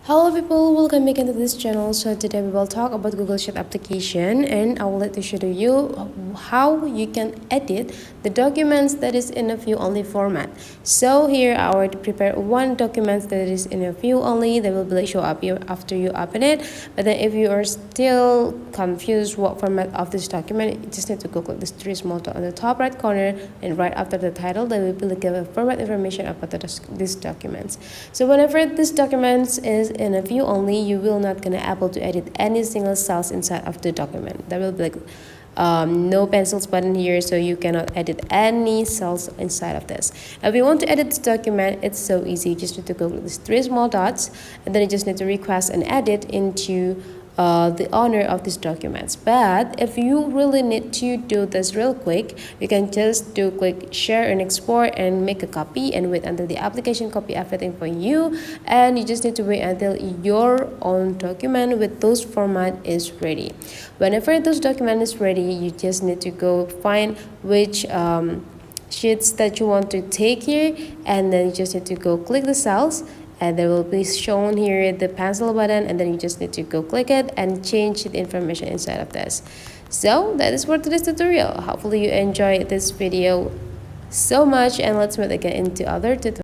Hello people, welcome back into this channel. So today we will talk about Google Sheet application, and I will like to show you how you can edit the documents that is in a view only format. So here I already prepared one document that is in a view only that will be show up here after you open it. But then if you are still confused what format of this document, you just need to go click this three small dot on the top right corner, and right after the title there will be like a format information about these documents. So whenever this document is in a view only, you will not gonna able to edit any single cells inside of the document. There will be like no pencils button here, so you cannot edit any cells inside of this. If you want to edit this document, it's so easy. You just need to go with these three small dots, and then you just need to request an edit into the owner of these documents. But if you really need to do this real quick, you can just do click share and export and make a copy and wait until the application copy everything for you, and you just need to wait until your own document with those format is ready. Whenever those document is ready, you just need to go find which sheets that you want to take here, and then you just need to go click the cells, and there will be shown here the pencil button, and then you just need to go click it and change the information inside of this. So that is for today's tutorial. Hopefully you enjoyed this video so much, and let's meet again into other tutorials.